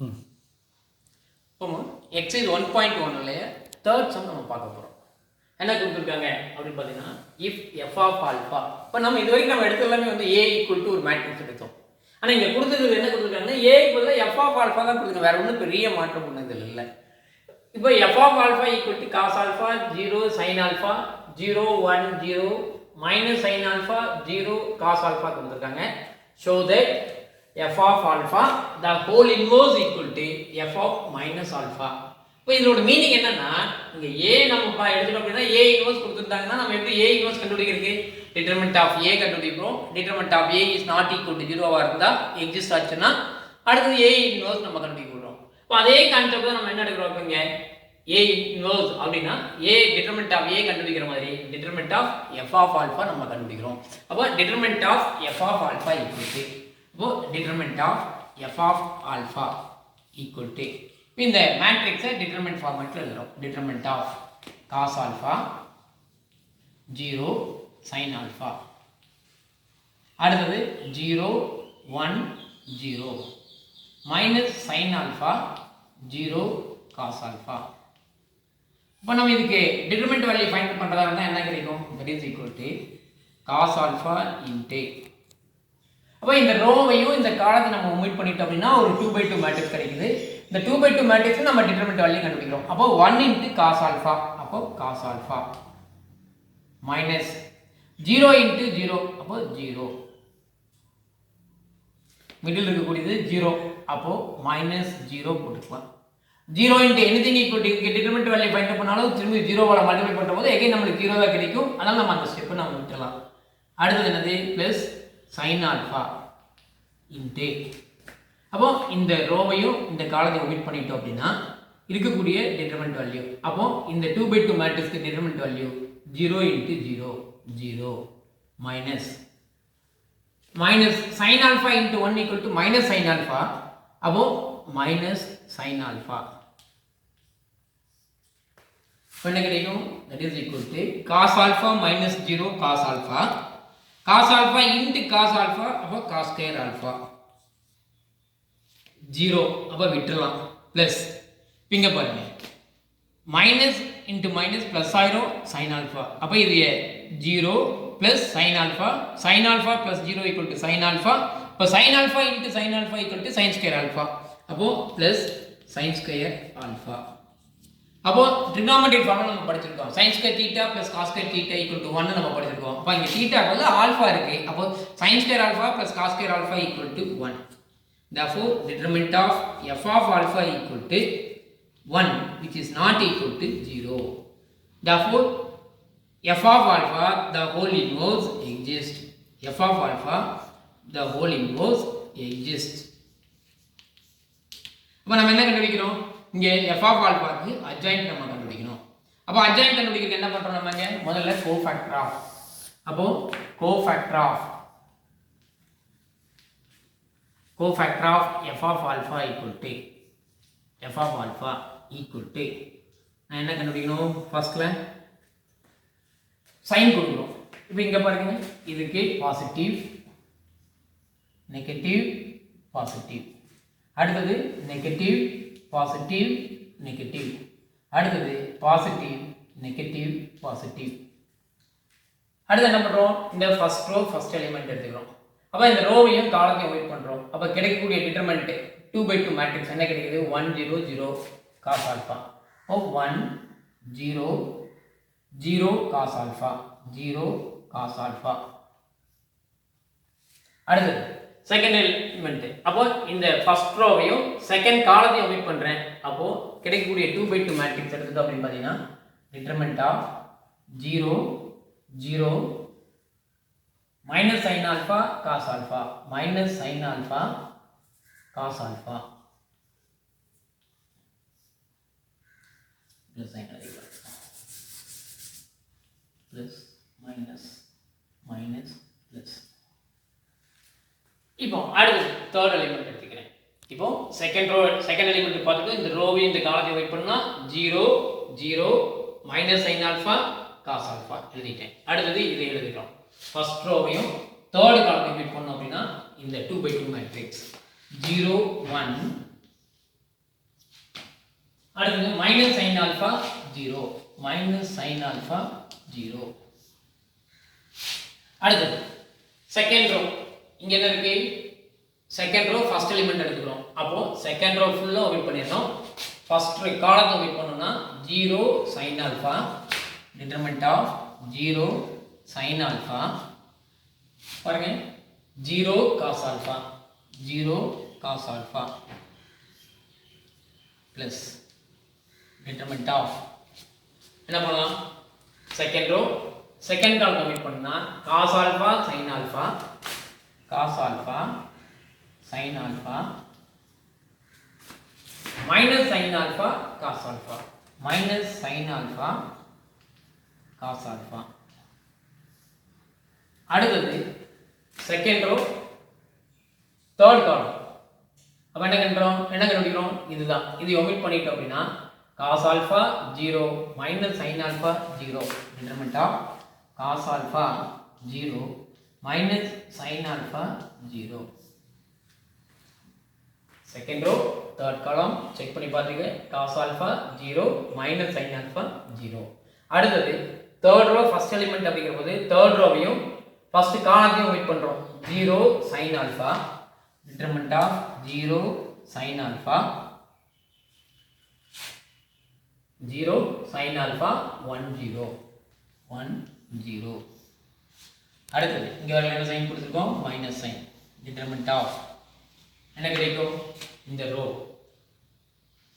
இப்போ exercise 1.1 third sum நம்ம பார்க்க போகிறோம். என்ன கொடுத்துருக்காங்க அப்படின்னு பார்த்தீங்கன்னா, இஃப் எஃப் ஆஃப் ஆல்ஃபா. இப்போ நம்ம இது வரைக்கும் நம்ம எடுத்த எல்லாமே வந்து ஏ ஈக்குவல் டு ஒரு மேட்ரிக்ஸ் எடுத்தோம். ஆனால் இங்கே கொடுத்துருக்கிறது என்ன கொடுத்துருக்காங்கன்னா, A equal F of alpha தான் கொடுத்துருங்க, வேற ஒன்றும் பெரிய மாற்றம் பண்ணது இல்லை. இப்போ F of alpha equal to cos alpha 0 sine alpha 0 1 0 minus sine alpha 0 cos alpha கொடுத்துருக்காங்க. Show that f of alpha the whole inverse equal to f of minus alpha. இப்போ இதோட மீனிங் என்னன்னா, இங்க a நம்ம எடுத்துட்டோம் அப்படின்னா a இன்வர்ஸ் கொடுத்துட்டாங்கன்னா நம்ம எப்படி a இன்வர்ஸ் கண்டுபிடிக்கிறது? டிட்டர்மினன்ட் ஆஃப் a கண்டுபிடிப்போம். Determinant of a is not equal to 0 ஆ இருந்தா எக்ஸிஸ்ட் ஆச்சுன்னா அடுத்து a இன்வர்ஸ் நம்ம கண்டுபிடிக்கிறோம். இப்போ அதே கான்செப்ட் தான் நம்ம என்ன எடுக்கிறோம் இங்க a இன்வர்ஸ் அப்படின்னா a டிட்டர்மினன்ட் ஆஃப் a கண்டுபிடிக்கிற மாதிரி determinant of f of alpha நம்ம கண்டுபிடிக்கிறோம். அப்போ determinant of f of alpha equal to இப்போ determinant of f of alpha equal to இந்த மேட்ரிக்ஸை டிட்டர்மினன்ட் ஃபார்மேட்ல எழுதுறோம். Determinant of cos alpha 0 sin alpha அடுத்தது 0 1 0 minus sin alpha 0 cos alpha. இப்போ நம்ம இதுக்கு டிட்டர்மினன்ட் வேல்யூ ஃபைண்ட் பண்றதா இருந்தா என்ன கிடைக்கும்? that is equal to cos alpha into அப்போ இந்த ரோவையும் இந்த காலத்தை நம்ம ஒமிட் பண்ணிட்டோம் அப்படின்னா ஒரு 2/2 மேட்ரிக்ஸ் கிடைக்குது. இந்த 2/2 மேட்ரிக்ஸ் நம்ம டிட்டர்மினன்ட் வேல்யூ கண்டுபிடிக்கிறோம். அப்போ 1 × cos ஆல்ஃபா, அப்போ cos ஆல்ஃபா மைனஸ் 0 × 0, அப்போ 0 மிடில் இருக்கக்கூடியது 0, அப்போ மைனஸ் 0 போட்டுக்கலாம். 0 × anything equal to determinant value find பண்ணாலும் திரும்பி 0வால மல்டிப்ளை பண்ணும்போது எகைன் நம்மளுக்கு 0 தான் கிடைக்கும். அதனால நம்ம அந்த ஸ்டெப்பை நம்ம விட்டுறலாம். அடுத்தது என்னது? பிளஸ் sin ஆல்ஃபா இன்டு அப்போ இந்த ரோவையும் இந்த காலத்தையும் ஒமிட் பண்ணிட்டோம் அப்படின்னா இருக்கக்கூடிய டிட்டர்மினன்ட் வேல்யூ. அப்போ இந்த 2/2 மேட்ரிக்ஸ்க்கு determinant value 0 × 0 0 minus sin alpha × 1 equal to minus sin alpha. அப்போ மைனஸ் sin ஆல்ஃபா என்ன கிடைக்கும்? that is equal to cos alpha minus 0 cos alpha cos alpha into cos alpha அப்போ cos square alpha 0 அப்போ விட்டுறலாம். Plus இங்க பாருங்க minus into minus plus ஆயிரும் sin alpha. அப்போ இது 0 plus sin alpha plus 0 equal to sin alpha. இப்போ sin alpha into sin alpha equal to sin square alpha. அப்போ பிளஸ் sin square alpha. அப்போ ட்ரிகோனோமெட்ரி ஃபார்முலா நம்ம படிச்சிருக்கோம். sin square theta plus cos square theta equal to 1 நம்ம படிச்சிருக்கோம். அப்ப இங்க theta பதிலா ஆல்பா இருக்கு. அப்போ sin square alpha plus cos square alpha equal to 1. Therefore determinant of f of alpha equal to 1 which is not equal to 0. Therefore f of alpha the whole inverse exists. f of alpha the whole inverse exists. அப்ப நம்ம என்ன கண்டுபிடிக்கிறோம்? இங்க f of alpha க்கு adjoint நம்ம கண்டுபிடிக்கணும். அப்ப adjoint கண்டுபிடிக்க என்ன பண்றோம் நம்ம இங்க? முதல்ல cofactor of. அப்போ cofactor of f of alpha equal to நான் என்ன கண்டுபிடிக்கணும்? ஃபர்ஸ்ட்ல sin கொடுக்கிறோம். இப்போ இங்க பாருங்க இதுக்கு பாசிட்டிவ் நெகட்டிவ் பாசிட்டிவ் அடுத்தது நெகட்டிவ் பாசிட்டிவ் நெகட்டிவ் அடுத்தது பாசிட்டிவ் நெகட்டிவ் பாசிட்டிவ். அடுத்து என்ன பண்றோம்? இந்த ஃபர்ஸ்ட் ரோ ஃபர்ஸ்ட் எலிமெண்ட் எடுத்துக்கிறோம். அப்ப இந்த ரோவையும் காலத்தையும் ஒமிட் பண்றோம். அப்ப கிடைக்கக்கூடிய டிட்டர்மினன்ட் 2/2 மேட்ரிக்ஸ் என்ன கிடைக்குது? 1 0 0 cos alpha. O 1 0 0 cos alpha 0 cos alpha. அடுத்து செகண்ட் எலிமெண்ட். அப்போ இந்த ஃபர்ஸ்ட் ரோவையும் செகண்ட் காலத்தையும் ஒமிட் பண்றேன். அப்போ கிடைக்கக்கூடிய 2/2 மேட்ரிக்ஸ் எடுத்துட்டு அப்படின்னு பாத்தீங்கன்னா determinant of 0 0 minus sin alpha cos alpha minus sin alpha cos alpha plus sin ஆல்பா பிளஸ் மைனஸ் மைனஸ் பிளஸ். இப்போ அடுத்து தேர்ட் எலிமெண்ட் எடுத்துக்கிறேன். இப்போ செகண்ட் எலிமெண்ட் பார்த்துட்டு இந்த ரோவையும் இந்த காலத்தையும் வெயிட் பண்ணா 0 0 minus sin alpha cos alpha எழுதிட்டேன். அடுத்தது இதை எழுதிக்கிறோம். ஃபர்ஸ்ட் ரோவையும் தேர்ட் காலத்தையும் வெயிட் பண்ணோம் அப்படின்னா இந்த 2/2 மேட்ரிக்ஸ் 0 1 அடுத்து minus sine alpha 0 minus sine alpha 0. அடுத்து செகண்ட் ரோ இங்க என்ன இருக்கு செகண்ட் ரோ ஃபர்ஸ்ட் எலிமெண்ட் எடுத்துக்கிறோம் அப்போ செகண்ட் ரோ ஃபுல்லா ஒமிட் பண்ணிடணும் ஃபர்ஸ்ட் ரோ காலத்தை ஒமிட் பண்ணனும்னா 0 sin alpha determinant of 0 sin alpha பாருங்க 0 cos alpha 0 cos alpha plus determinant of என்ன பண்ணலாம் second row second column omit பண்ணா cos alpha sin alpha cos alpha sin alpha minus sin alpha cos alpha minus sin alpha cos alpha. அடுத்தது second row third column அப்ப என்ன கண்டுபிடிக்கிறோம் இதுதான் இது omit பண்ணிட்டோம் அப்படினா cos alpha 0 minus sin alpha 0 determinant of cos alpha 0 minus sin alpha 0. Second row third column check பண்ணி பாத்துங்க cos alpha 0 minus sin alpha 0. அடுத்தது தேர்ட் ரோ ஃபர்ஸ்ட் எலிமெண்ட் அப்படிங்கும்போது தேர்ட் ரோவையும் ஃபர்ஸ்ட் காலத்தையும் ஒமிட் பண்றோம் 0 sin alpha determinant of 0 sin alpha 0 sin alpha 10 10. அடுத்து இங்க என்ன சைன் கொடுத்திருக்கோம் மைனஸ் சைன் determinant of என்ன கிடைக்கும் இந்த ரோ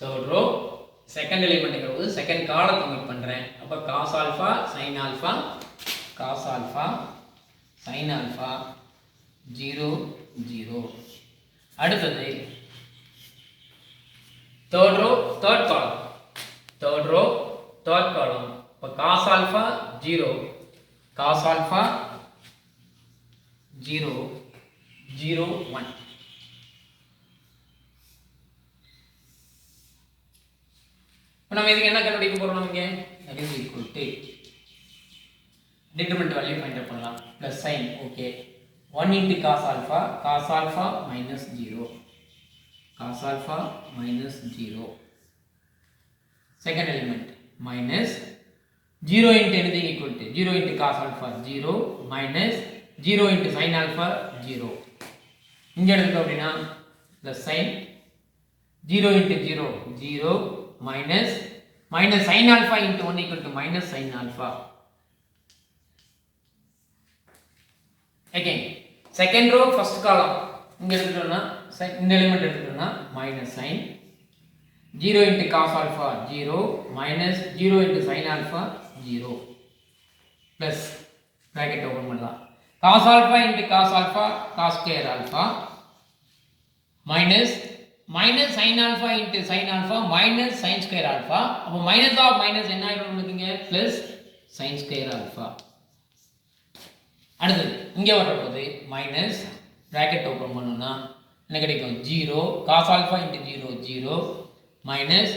தேர்ட் ரோ செகண்ட் எலிமெண்ட்ங்கிறது செகண்ட் காலத்தை ஒமிட் பண்றேன் அப்ப cos alpha sin alpha cos alpha sin alpha 0 0. அடுத்தது தேர்ட் ரோ தேர்ட் காலம் இப்ப cos ஆல்பா 0 cos ஆல்பா 0 0 1. இப்போ நம்ம இதுக்கு என்ன கண்டுபிடிக்க போறோம் நமக்கு is equal to determinant value find out பண்ணலாம் plus sin okay 1 into cos alpha minus 0 cos alpha minus 0. Second element minus 0 into anything equal to 0 into cos alpha 0 minus 0 into sin alpha 0. இங்க எடுத்துட்டோம் அப்படினா plus sin 0 into 0 0 minus sin alpha into 1 equal to minus sin alpha. Again second row first column இங்க எடுத்துட்டோம்னா இந்த element எடுத்துட்டோம்னா minus sin 0 into cos alpha 0 minus 0 into sin alpha 0 plus bracket open பண்ணலாம் cos alpha into cos alpha cos square alpha minus sin alpha into sin alpha minus sin square alpha அப்ப minus of minus என்ன ஆயிடும் நமக்குங்க plus sin square alpha. அடுத்து இங்க வரப்போகுது minus bracket open பண்ணனும்னா என்ன கிடைக்கும் 0 cos alpha into 0 0 minus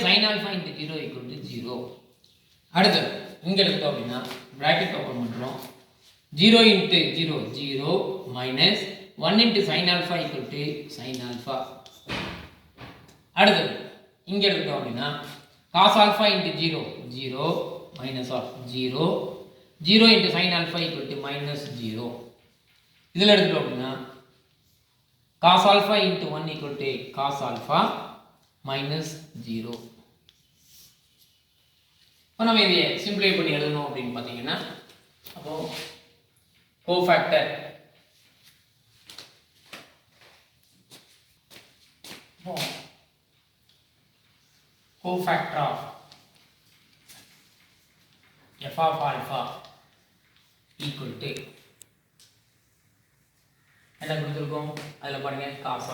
sin alpha into 0 equal to 0. அடுத்து இங்க எடுத்துட்டோம் அப்படினா bracket open பண்றோம் 0 into 0 0 minus 1 into sin alpha equal to sin alpha. அடுத்து இங்க எடுத்துட்டோம் அப்படினா cos alpha into 0 0 minus of 0 0 into sin alpha equal to minus 0. இதில் எடுத்துட்டோம் அப்படினா cos alpha into 1 equal to cos alpha minus 0. இப்போ நம்ம இதை சிம்பிளை பண்ணி எழுதணும் அப்படின்னு பார்த்தீங்கன்னா அப்போ cofactor cofactor of f of alpha equal to என்ன கொடுத்துருக்கோம் அதில் பாருங்க cos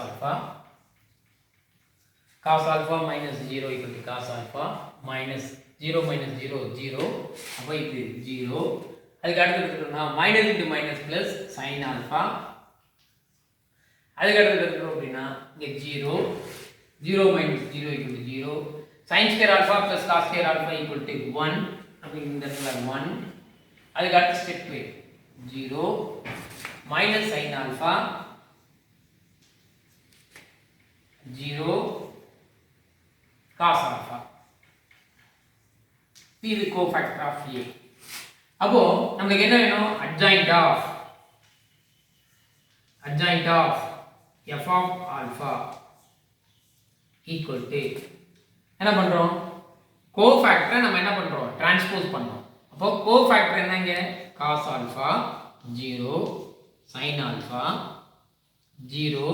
alpha minus 0 equal to cos alpha minus 0 minus 0 0 அப்போ இது 0 அதுக்கு அடுத்து எடுத்துட்டோம்னா minus into minus plus sin alpha அதுக்கு அடுத்து எடுத்துட்டோம் அப்படின்னா இங்கே 0 0 minus 0 equal to 0 sin square alpha plus cos square alpha equal to 1 அப்படி இந்த இடத்துல 1 அதுக்கு அடுத்த step 0 minus sin alpha 0 cos alpha. இது cofactor of A. அப்போ நமக்கு என்ன வேணும்? adjoint of f of alpha equal to என்ன பண்றோம்? cofactor நம்ம என்ன பண்றோம்? டிரான்ஸ்போஸ் பண்றோம். அப்போ cofactor என்னங்க? cos alpha 0 sin alpha 0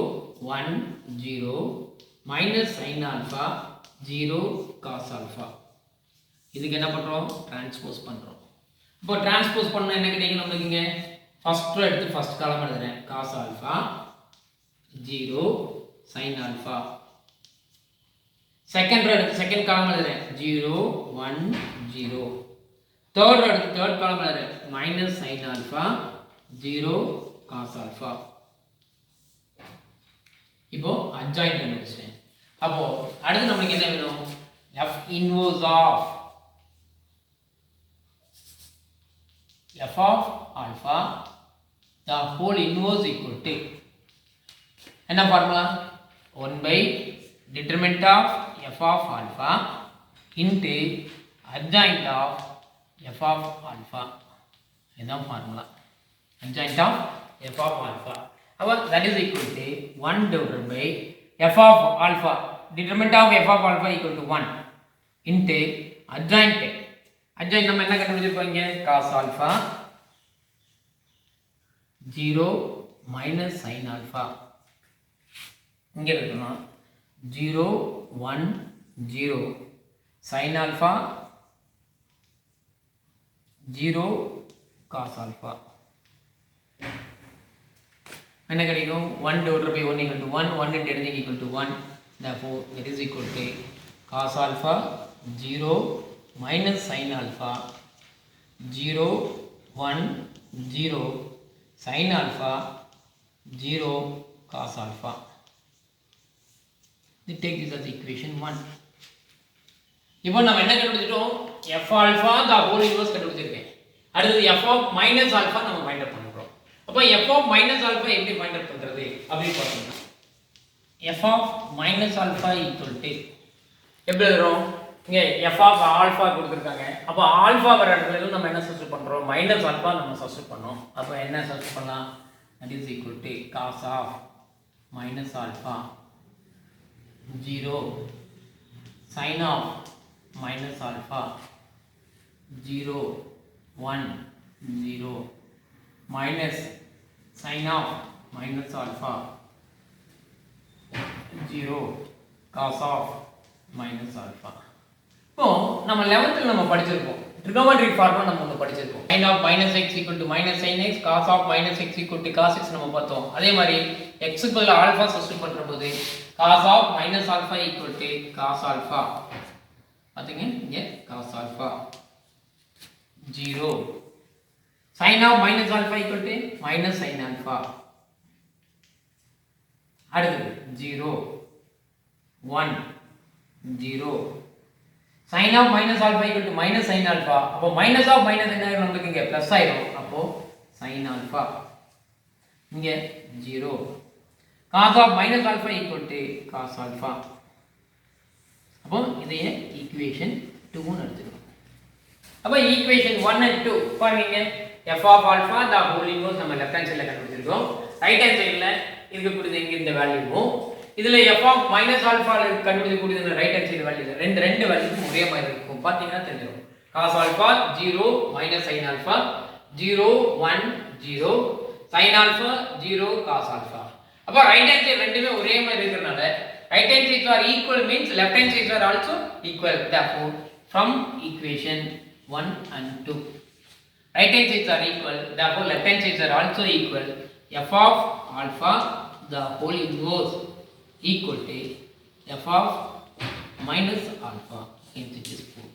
1 0 minus sin alpha 0 cos alpha. இதுக்கு என்ன பண்றோம்? டிரான்ஸ்போஸ் பண்றோம். இப்போ டிரான்ஸ்போஸ் பண்ணா என்ன கிடைக்கும் நமக்கு? இங்க ஃபர்ஸ்ட் ரோ எடுத்து ஃபர்ஸ்ட் காலம் எழுதுறேன். cos alpha 0 sin alpha. Second row எடுத்து செகண்ட் காலம் எழுதுறேன். 0 1 0. தேர்ட் ரோ எடுத்து தேர்ட் காலம் எழுதுறேன். minus sin alpha 0 cos alpha. இப்போ adjoint கண்டுபிடிச்சேன். அப்போ அடுத்து நமக்கு என்ன வேணும்? f inverse of f of alpha the whole inverse equal to என்ன formula? 1 by determinant of f of alpha into adjoint of f of alpha. இதுதான் formula. adjoint of f of alpha. அப்போ that is equal to 1 divided by f of alpha. Determinant of f of alpha equal to 1 into adjoint. adjoint நம்ம என்ன கண்டுபிடிச்சிருப்போம்? இங்க cos alpha 0 minus sin alpha. இங்க இருக்குனா 0 1 0 sin alpha 0 cos alpha. என்ன கிடைக்கும்? 1 divided by 1 equal to 1 1 into anything equal to 1. Therefore it is equal to cos alpha 0 minus sin alpha 0 1 0 sin alpha 0 cos alpha. We take this as equation 1. இப்போ நம்ம என்ன கண்டுபிடிச்சிட்டோம்? f alpha the whole inverse கண்டுபிடிச்சிருக்கேன். அடுத்து f of minus alpha நம்ம find out பண்றோம். அப்போ f of minus alpha எப்படி find out பண்றது அப்படி பாத்தீங்கன்னா f of minus alpha equal to எப்படி எழுதுறோம்? இங்க f of alpha கொடுத்திருக்காங்க. அப்போ ஆல்பா வர இடத்துல நம்ம என்ன சப்ஸ்டிட்யூட் பண்றோம்? மைனஸ் ஆல்பா நம்ம சப்ஸ்டிட்யூட் பண்ணோம். அப்போ என்ன சப்ஸ்டிட்யூட் பண்ணலாம்? that is equal to cos of minus alpha 0 sin of minus alpha 0 1 0 minus sin of minus alpha 0 cos of minus alpha. இப்போ நம்ம 11th நம்ம படிச்சிருக்கோம். trigonometric formula நம்ம ஒன்னு படிச்சிருக்கோம். sin of minus x equal to minus sin x, cos of minus x equal to cos x நம்ம பார்த்தோம். அதே மாதிரி x க்கு பதிலா ஆல்பா சப்ஸ்டிட்யூட் பண்றபோது cos of minus alpha equal to cos alpha. பாத்தீங்க இங்க cos alpha 0 sin of minus alpha equal to minus sin alpha. அடுத்து 0 1 0 sin of minus alpha equal to minus sin alpha. அப்போ minus of minus என்ன ஆயிரும் நமக்கு இங்க plus ஆயிரும். அப்போ sin alpha இங்க 0 cos of minus alpha equal to cos alpha. அப்போ இதையே ஈக்குவேஷன் 2 ன்னு எடுத்துக்கலாம். அப்போ ஈக்குவேஷன் 1 and 2 பாருங்க. f of alpha the whole inverse நம்ம லெஃப்ட் ஹேண்ட் சைடுல கண்டுபிடிச்சிருக்கோம். ரைட் ஹேண்ட் சைடுல இருக்கக்கூடியது எங்க இந்த வேல்யூவும் இதுல f of minus alpha கண்டுபிடிக்கக்கூடியது ரைட் ஹேண்ட் சைடு வேல்யூ ரெண்டு வேல்யூவும் ஒரே மாதிரி இருக்கும். பாத்தீங்கன்னா தெரியும். cos alpha 0 minus sin alpha 0 1 0 sin alpha 0 cos alpha. அப்ப ரைட் ஹேண்ட் சைடு ரெண்டுமே ஒரே மாதிரி இருக்கறனால right hand side are equal means left hand sides are also equal. Therefore from equation 1 and 2 right hand sides are equal, therefore left hand sides are also equal. f of alpha the whole inverse equal to f of minus alpha, hence it is 4.